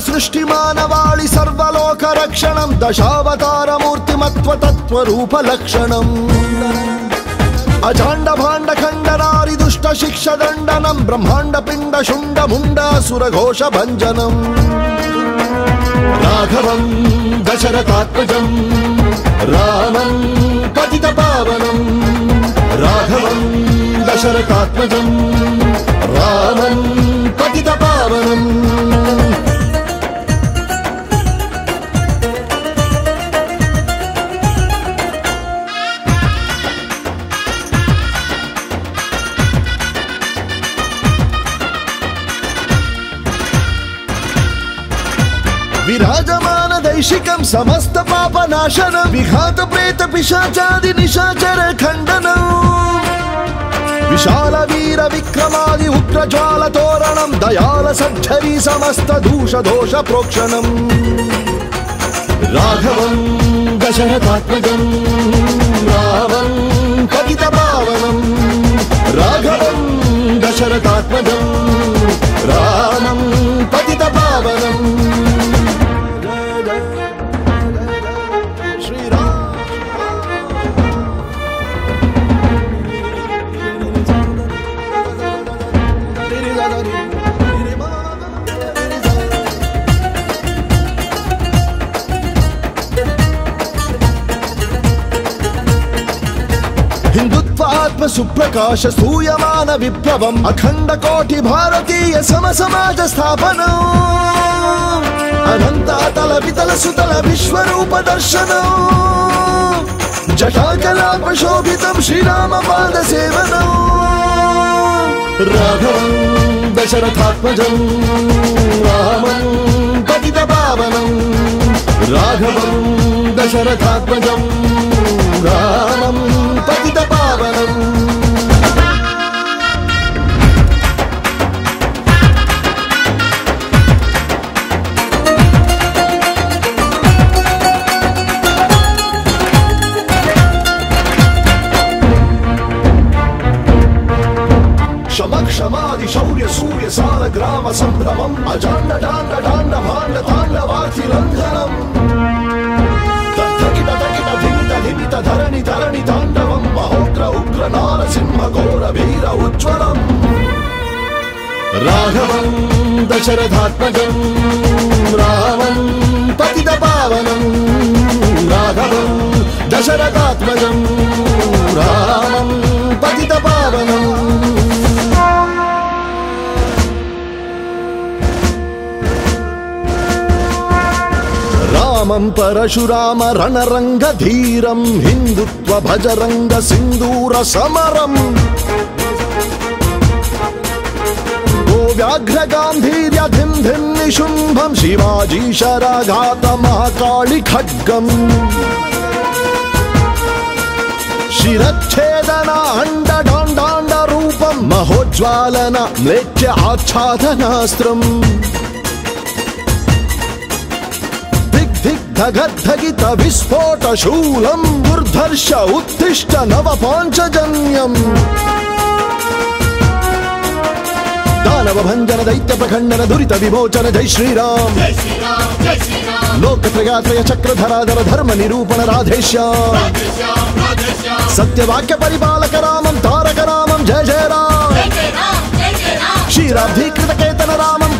सृष्टि मानवाळि सर्वलोक रक्षणं दशावतार मूर्तिमत्व तत्व रूप लक्षणम् अजांड भांड खंडनारि दुष्ट शिक्ष दंडनं ब्रह्मांड पिंड शुंड मुंड असुर घोष भंजनम् राघवं दशरथात्मजं रामं पतित पावनं राघवं दशरथात्मजं रामं पतित पावनम् विराजमान दैशिकं समस्त पापनाशनं विघात प्रेत पिशाचादि निशाचर खंडनं विशाल वीर विक्रमादि उग्र ज्वाल तोरणं दयाल सज्जरी समस्त दूष दोष प्रोक्षणं राघवं दशरथात्मजं रामं पतित पावनं राघवं दशरथात्मजं रामं पतित पावनम् हिंदुत्वात्म सुप्रकाश सूयमान विप्लवम् अखंड कोटि भारतीय सम समाज स्थापनम् अनंतातल वितल सुतल विश्वरूप दर्शनम् जटाकलाप शोभितं श्रीराम पाद सेवनम् राघवं दशरथात्मजं रामं पतित पावनं राघवं दशरथात्मजं रामं पतित पावनम् क्षमादि शौर्य सूर्य साल ग्राम संभ्रमम् अजांड डांड डांड भांड तांडवार्थि लंघनम् तकिट तकिट धिमित धिमित धरणि धरणि तांडवम् महोग्र उग्र नारसिंह घोर वीर उज्ज्वलम् राघवं दशरथात्मजं रामं पतित पावनं राघवं दशरथात्मजं रामं पतित पावनम् रामं परशुराम रणरंग धीरं हिंदुत्व भजरंग सिंदूर समरम् व्याघ्र गांधीर्य धिम धिम निशुंभं शिवाजी शराघात महाकाली खड्गम् शिरच्छेदन अंड डांडांड रूपं महोज्ज्वालन म्लेच्छ आच्छादनास्त्रम् धगद्धगित विस्फोट शूलं दुर्धर्ष उत्तिष्ठ नव पांचजन्यम् दानव भंजन दैत्य प्रखंडन दुरित विमोचन जय श्रीराम लोकत्रयात्रय चक्रधराधर धर्म निरूपण राधेश्याम सत्यवाक्य परिपालक रामं तारक रामं जय जय राम क्षीराब्धीकृत केतन रामं